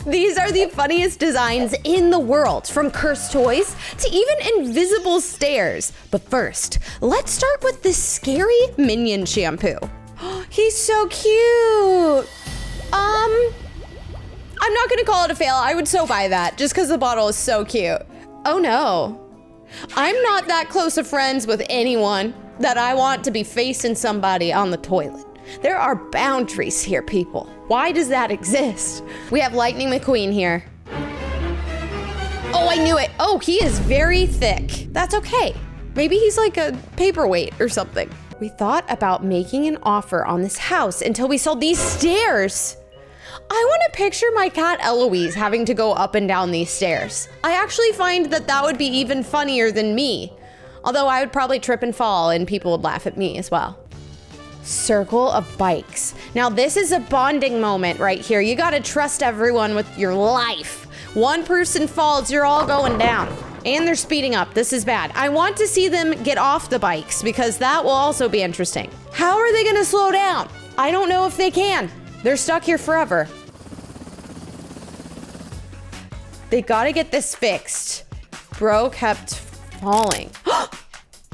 These are the funniest designs in the world, from cursed toys to even invisible stairs. But first, let's start with this scary minion shampoo. He's so cute. I'm not gonna call it a fail. I would so buy that just because the bottle is so cute. Oh no. I'm not that close of friends with anyone that I want to be facing somebody on the toilet. There are boundaries here, people. Why does that exist? We have Lightning McQueen here. Oh, I knew it. Oh, he is very thick. That's okay. Maybe he's like a paperweight or something. We thought about making an offer on this house until we saw these stairs. I want to picture my cat Eloise having to go up and down these stairs. I actually find that that would be even funnier than me. Although I would probably trip and fall and people would laugh at me as well. Circle of bikes. Now this is a bonding moment right here. You gotta trust everyone with your life. One person falls, you're all going down. And they're speeding up. This is bad. I want to see them get off the bikes because that will also be interesting. How are they gonna slow down? I don't know if they can. They're stuck here forever. They gotta get this fixed. Bro kept falling.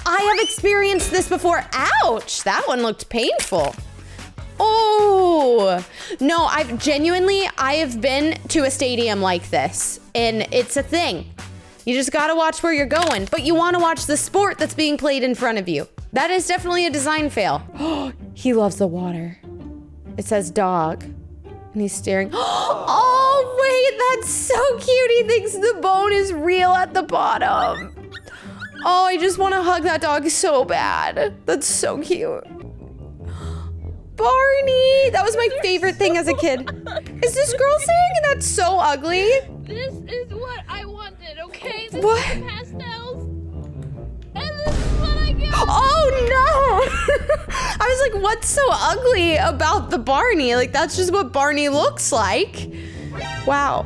I have experienced this before. Ouch, that one looked painful. Oh, no, I have been to a stadium like this and it's a thing. You just gotta watch where you're going, but you wanna watch the sport that's being played in front of you. That is definitely a design fail. He loves the water. It says dog and he's staring. Oh, wait, that's so cute. He thinks the bone is real at the bottom. Oh, I just want to hug that dog so bad. That's so cute. Barney, that was my favorite thing as a kid. Is this girl saying that's so ugly? This is what I wanted, okay? This What? is the pastels. And this is what I got. Oh no! I was like, what's so ugly about the Barney? Like, that's just what Barney looks like. Wow.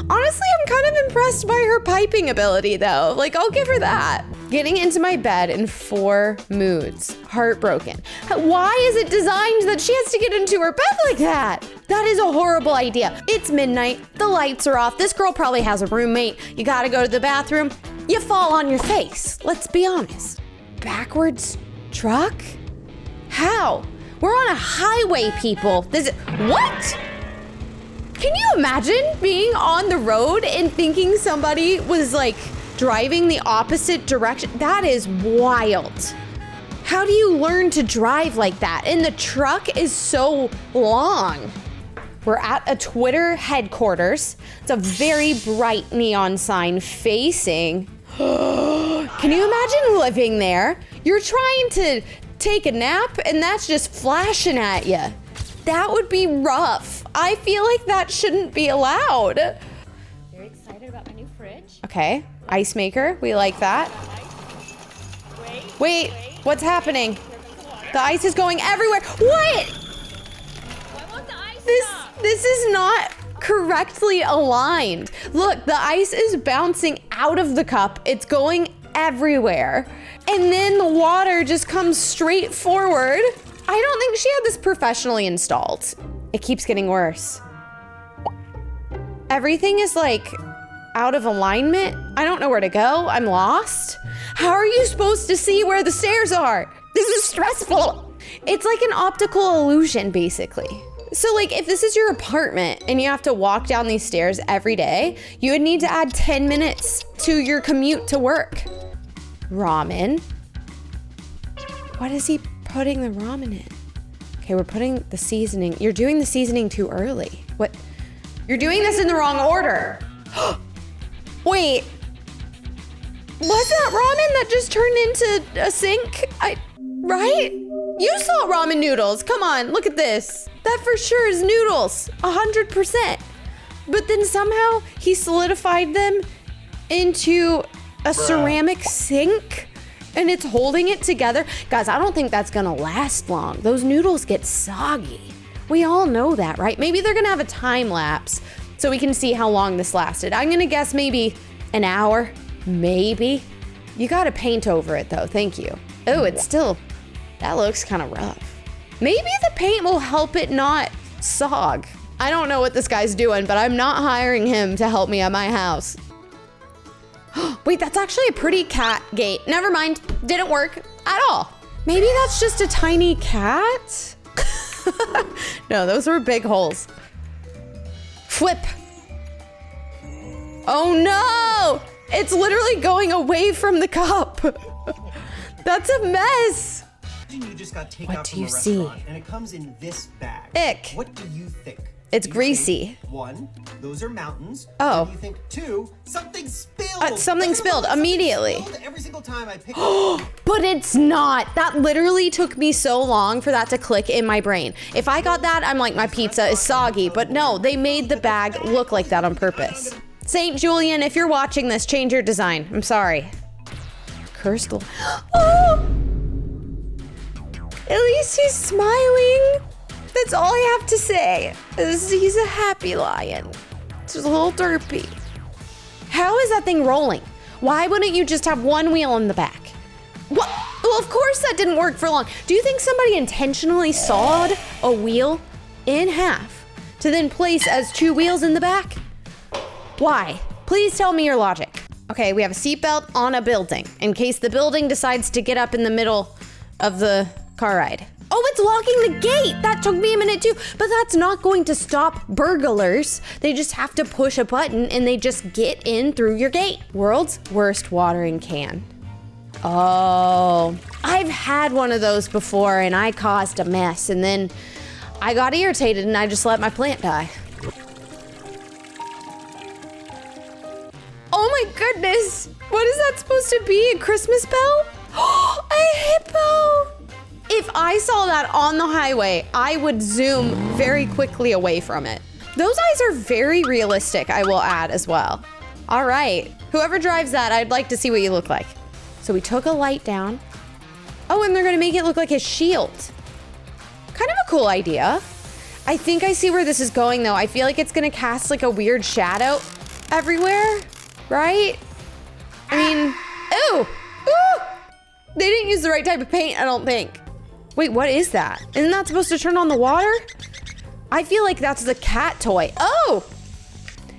Honestly, I'm kind of impressed by her piping ability though. Like, I'll give her that. Getting into my bed in 4 moods. Heartbroken. Why is it designed that she has to get into her bed like that? That is a horrible idea. It's midnight, the lights are off. This girl probably has a roommate. You gotta go to the bathroom. You fall on your face. Let's be honest. Backwards truck? How? We're on a highway, people. What? Can you imagine being on the road and thinking somebody was like driving the opposite direction? That is wild. How do you learn to drive like that? And the truck is so long. We're at a Twitter headquarters. It's a very bright neon sign facing. Can you imagine living there? You're trying to take a nap and that's just flashing at you. That would be rough. I feel like that shouldn't be allowed. Very excited about my new fridge. Okay, ice maker, we like that. Wait, what's happening? The ice is going everywhere. What? Why won't the ice stop? This is not correctly aligned. Look, the ice is bouncing out of the cup. It's going everywhere. And then the water just comes straight forward. I don't think she had this professionally installed. It keeps getting worse. Everything is like out of alignment. I don't know where to go. I'm lost. How are you supposed to see where the stairs are? This is stressful. It's like an optical illusion, basically. So like if this is your apartment and you have to walk down these stairs every day, you would need to add 10 minutes to your commute to work. Ramen. What is he putting the ramen in? Okay, we're putting the seasoning. You're doing the seasoning too early. What? You're doing this in the wrong order. Wait. Was that ramen that just turned into a sink? Right? You saw ramen noodles. Come on, look at this. That for sure is noodles, 100%. But then somehow he solidified them into a ceramic sink and it's holding it together. Guys, I don't think that's gonna last long. Those noodles get soggy. We all know that, right? Maybe they're gonna have a time lapse so we can see how long this lasted. I'm gonna guess maybe an hour, maybe. You gotta paint over it though, thank you. Oh, it's still, that looks kind of rough. Maybe the paint will help it not sog. I don't know what this guy's doing, but I'm not hiring him to help me at my house. Wait, that's actually a pretty cat gate. Never mind, didn't work at all. Maybe that's just a tiny cat? No, those were big holes. Flip. Oh no! It's literally going away from the cup. That's a mess. You just got takeout What do from you a see? restaurant, and it comes in this bag. Ick. What do you think? It's Do you greasy. think, 1, those are mountains. Oh. Or do you think 2, something spilled? Something spilled immediately. Spilled every single time I pick it. But it's not. That literally took me so long for that to click in my brain. If I got that, I'm like, my pizza is soggy. But no, they made the bag look like that on purpose. St. Julian, if you're watching this, change your design. I'm sorry. Cursed. Oh! At least he's smiling. That's all I have to say. He's a happy lion. Just a little derpy. How is that thing rolling? Why wouldn't you just have one wheel in the back? What? Well, of course that didn't work for long. Do you think somebody intentionally sawed a wheel in half to then place as 2 wheels in the back? Why? Please tell me your logic. Okay, we have a seatbelt on a building in case the building decides to get up in the middle of the car ride. Oh, it's locking the gate. That took me a minute too, but that's not going to stop burglars. They just have to push a button and they just get in through your gate. World's worst watering can. Oh, I've had one of those before and I caused a mess and then I got irritated and I just let my plant die. Oh my goodness. What is that supposed to be? A Christmas bell? A hippo. If I saw that on the highway, I would zoom very quickly away from it. Those eyes are very realistic, I will add as well. All right, whoever drives that, I'd like to see what you look like. So we took a light down. Oh, and they're gonna make it look like a shield. Kind of a cool idea. I think I see where this is going though. I feel like it's gonna cast like a weird shadow everywhere, right? I mean, ooh, ooh. They didn't use the right type of paint, I don't think. Wait, what is that? Isn't that supposed to turn on the water? I feel like that's the cat toy. Oh!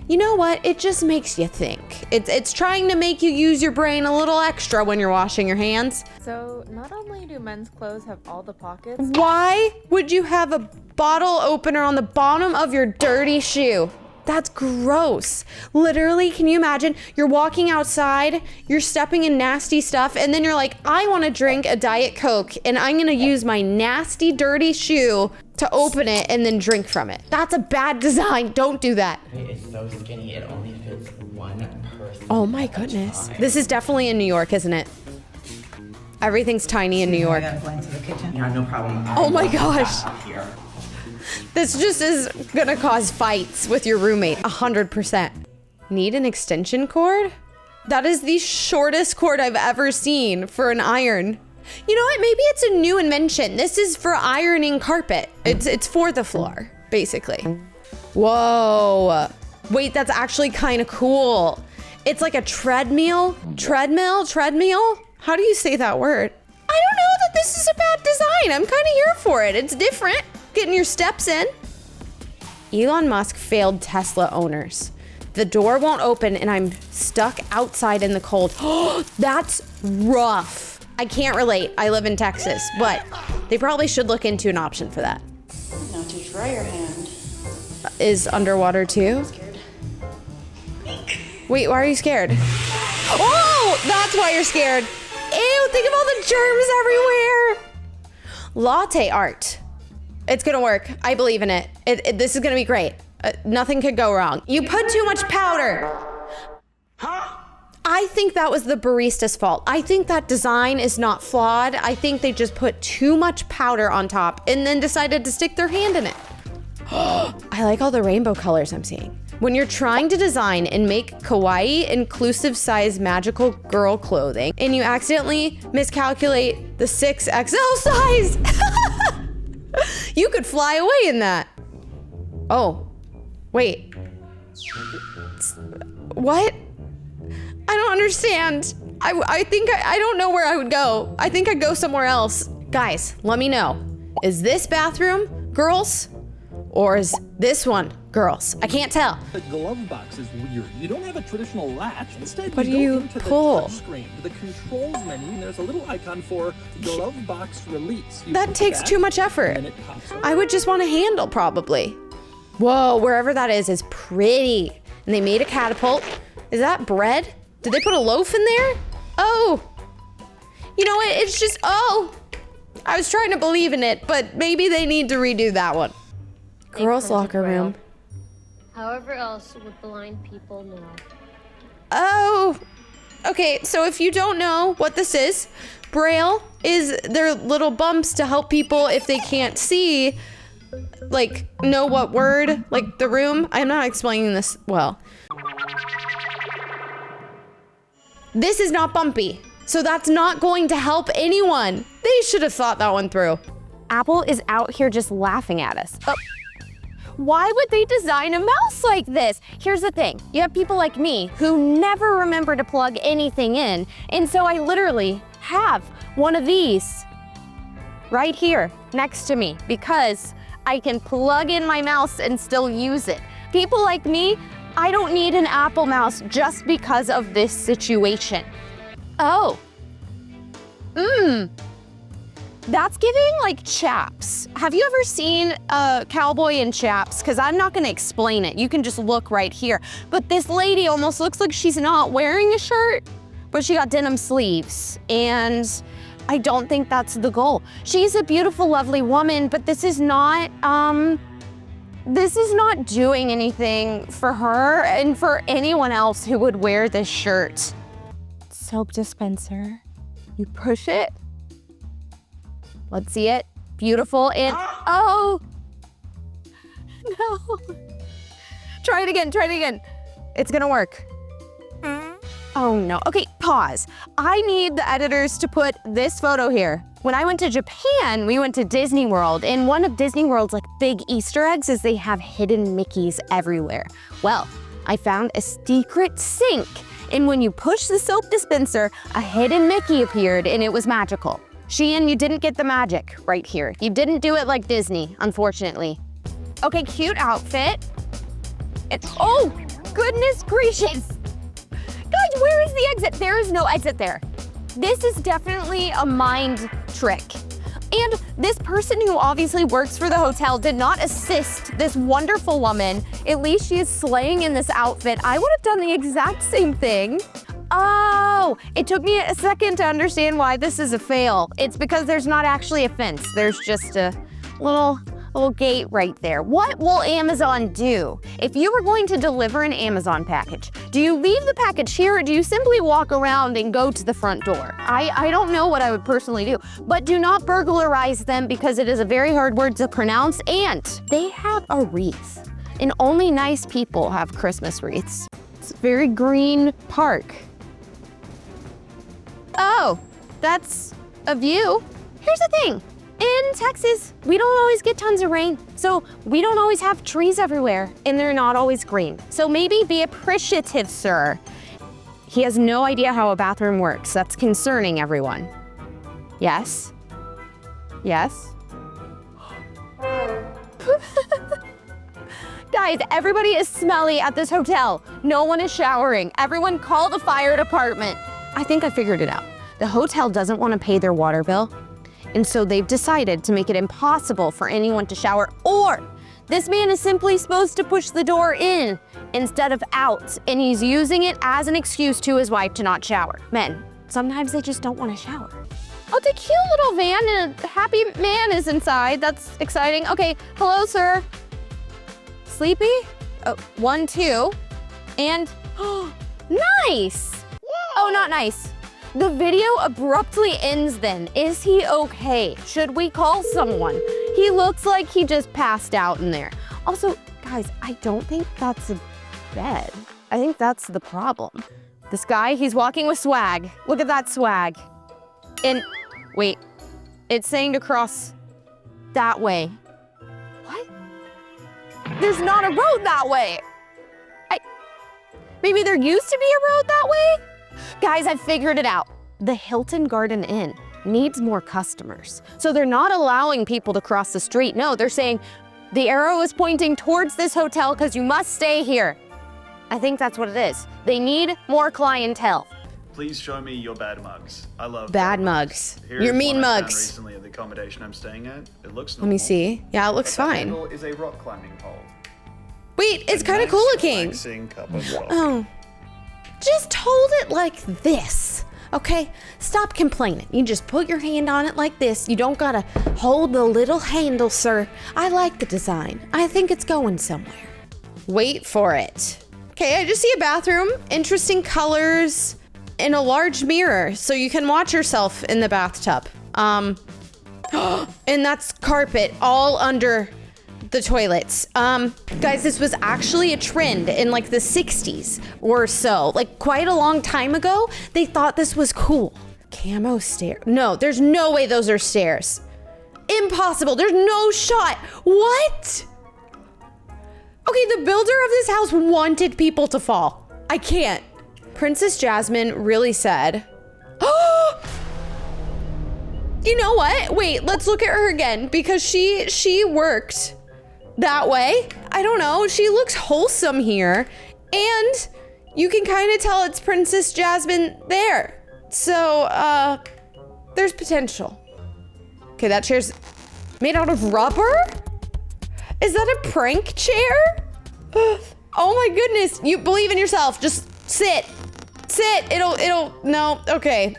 You know what? It just makes you think. It's trying to make you use your brain a little extra when you're washing your hands. So, not only do men's clothes have all the pockets... Why would you have a bottle opener on the bottom of your dirty shoe? That's gross. Literally, can you imagine? You're walking outside, you're stepping in nasty stuff, and then you're like, I want to drink a Diet Coke, and I'm going to use my nasty, dirty shoe to open it and then drink from it. That's a bad design. Don't do that. It's so skinny, it only fits one person. Oh my goodness. This is definitely in New York, isn't it? Everything's tiny in New York. I gotta fly into the kitchen. Yeah, no problem. Oh my gosh. Up here. This just is gonna cause fights with your roommate, 100%. Need an extension cord? That is the shortest cord I've ever seen for an iron. You know what, maybe it's a new invention. This is for ironing carpet. It's for the floor, basically. Whoa. Wait, that's actually kind of cool. It's like a treadmill? Treadmill? How do you say that word? I don't know that this is a bad design. I'm kind of here for it. It's different. Getting your steps in. Elon Musk failed Tesla owners. The door won't open and I'm stuck outside in the cold. That's rough. I can't relate. I live in Texas, but they probably should look into an option for that. Now to try your hand. Is underwater too? Scared? Wait, why are you scared? Oh, that's why you're scared. Ew, think of all the germs everywhere. Latte art. It's gonna work. I believe in it. This is gonna be great. Nothing could go wrong. You put too much powder. Huh? I think that was the barista's fault. I think that design is not flawed. I think they just put too much powder on top and then decided to stick their hand in it. I like all the rainbow colors I'm seeing. When you're trying to design and make kawaii inclusive size magical girl clothing and you accidentally miscalculate the 6XL size, you could fly away in that. Oh, wait. What? I don't understand. I think I don't know where I would go. I think I'd go somewhere else. Guys, let me know. Is this bathroom, girls, Or is this one, girls? I can't tell. The glove box is weird. You don't have a traditional latch. Instead, What do you you go into pull? the touch screen, to the controls menu, and there's a little icon for glove box release. You That push takes that, too much effort. and it pops up. I would just want a handle, probably. Whoa, wherever that is pretty. And they made a catapult. Is that bread? Did they put a loaf in there? Oh. You know what? It's just, oh. I was trying to believe in it, but maybe they need to redo that one. Girls' locker room. However else would blind people know. Oh. Okay, so if you don't know what this is, Braille is their little bumps to help people if they can't see, like, know what word, like the room. I'm not explaining this well. This is not bumpy, so that's not going to help anyone. They should have thought that one through. Apple is out here just laughing at us. Oh. Why would they design a mouse like this? Here's the thing, you have people like me who never remember to plug anything in, and so I literally have one of these right here next to me because I can plug in my mouse and still use it. People like me, I don't need an Apple mouse just because of this situation. Oh. That's giving like chaps. Have you ever seen a cowboy in chaps? Because I'm not gonna explain it. You can just look right here. But this lady almost looks like she's not wearing a shirt, but she got denim sleeves. And I don't think that's the goal. She's a beautiful, lovely woman, but this is not doing anything for her and for anyone else who would wear this shirt. Soap dispenser. You push it. Let's see it. Beautiful and oh no. Try it again. It's gonna work. Oh no. Okay, pause. I need the editors to put this photo here. When I went to Japan, we went to Disney World, and one of Disney World's like big Easter eggs is they have hidden Mickeys everywhere. Well, I found a secret sink, and when you push the soap dispenser, a hidden Mickey appeared, and it was magical. Sheehan, you didn't get the magic right here. You didn't do it like Disney, unfortunately. Okay, cute outfit. Oh, goodness gracious. Guys, where is the exit? There is no exit there. This is definitely a mind trick. And this person who obviously works for the hotel did not assist this wonderful woman. At least she is slaying in this outfit. I would have done the exact same thing. Oh, it took me a second to understand why this is a fail. It's because there's not actually a fence. There's just a little gate right there. What will Amazon do? If you were going to deliver an Amazon package, do you leave the package here or do you simply walk around and go to the front door? I don't know what I would personally do, but do not burglarize them because it is a very hard word to pronounce, and they have a wreath. And only nice people have Christmas wreaths. It's a very green park. Oh, that's a view. Here's the thing. In Texas, we don't always get tons of rain, so we don't always have trees everywhere, and they're not always green. So maybe be appreciative, sir. He has no idea how a bathroom works. That's concerning, everyone. Yes? Yes? Guys, everybody is smelly at this hotel. No one is showering. Everyone call the fire department. I think I figured it out. The hotel doesn't want to pay their water bill, and so they've decided to make it impossible for anyone to shower, or this man is simply supposed to push the door in instead of out, and he's using it as an excuse to his wife to not shower. Men, sometimes they just don't want to shower. Oh, it's a cute little van and a happy man is inside. That's exciting. Okay, hello, sir. Sleepy? Oh, 1, 2, and nice. Oh, not nice. The video abruptly ends then. Is he okay? Should we call someone? He looks like he just passed out in there. Also, guys, I don't think that's a bed. I think that's the problem. This guy, he's walking with swag. Look at that swag. And wait, it's saying to cross that way. What? There's not a road that way. Maybe there used to be a road that way? Guys, I figured it out. The Hilton Garden Inn needs more customers. So they're not allowing people to cross the street. No, they're saying, The arrow is pointing towards this hotel because you must stay here. I think that's what it is. They need more clientele. Please show me your bad mugs. I love bad mugs. Here's Your mean one I found mugs. recently at the accommodation I'm staying at. It looks normal. Let me see. Yeah, it looks But the fine. handle is a rock climbing pole. Wait, it's A kind of nice, cool looking. relaxing cup of coffee. Oh. Just hold it like this, okay? Stop complaining. You just put your hand on it like this. You don't gotta hold the little handle, sir. I like the design. I think it's going somewhere. Wait for it. Okay, I just see a bathroom, interesting colors, and a large mirror so you can watch yourself in the bathtub. And that's carpet all under the toilets. Guys, this was actually a trend in like the 60s or so. Like quite a long time ago, they thought this was cool. Camo stairs. No, there's no way those are stairs. Impossible. There's no shot. What? Okay, the builder of this house wanted people to fall. I can't. Princess Jasmine really said, oh, you know what? Wait, let's look at her again because she worked that way. I don't know. She looks wholesome here. And you can kind of tell it's Princess Jasmine there. So, there's potential. Okay, that chair's made out of rubber? Is that a prank chair? Oh my goodness. You believe in yourself. Just sit. Sit. No. Okay.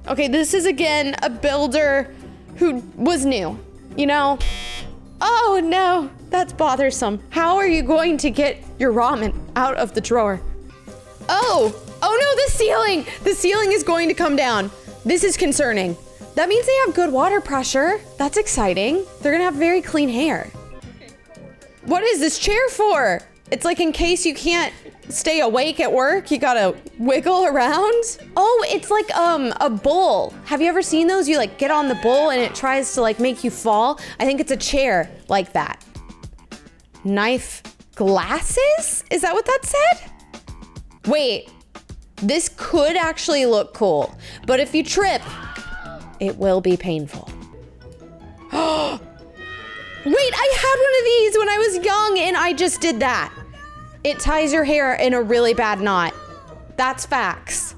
Okay, this is again a builder who was new, you know? Oh no, that's bothersome. How are you going to get your ramen out of the drawer? Oh no, the ceiling! The ceiling is going to come down. This is concerning. That means they have good water pressure. That's exciting. They're gonna have very clean hair. What is this chair for? It's like in case you can't stay awake at work, you gotta wiggle around. Oh, it's like a bull. Have you ever seen those? You like get on the bull and it tries to like make you fall. I think it's a chair like that. Knife glasses? Is that what that said? Wait, this could actually look cool, but if you trip, it will be painful. Wait, I had one of these when I was young and I just did that. It ties your hair in a really bad knot. That's facts.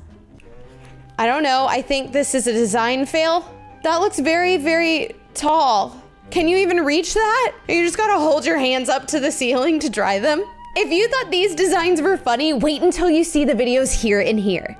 I don't know, I think this is a design fail. That looks very, very tall. Can you even reach that? Or you just gotta hold your hands up to the ceiling to dry them? If you thought these designs were funny, wait until you see the videos here and here.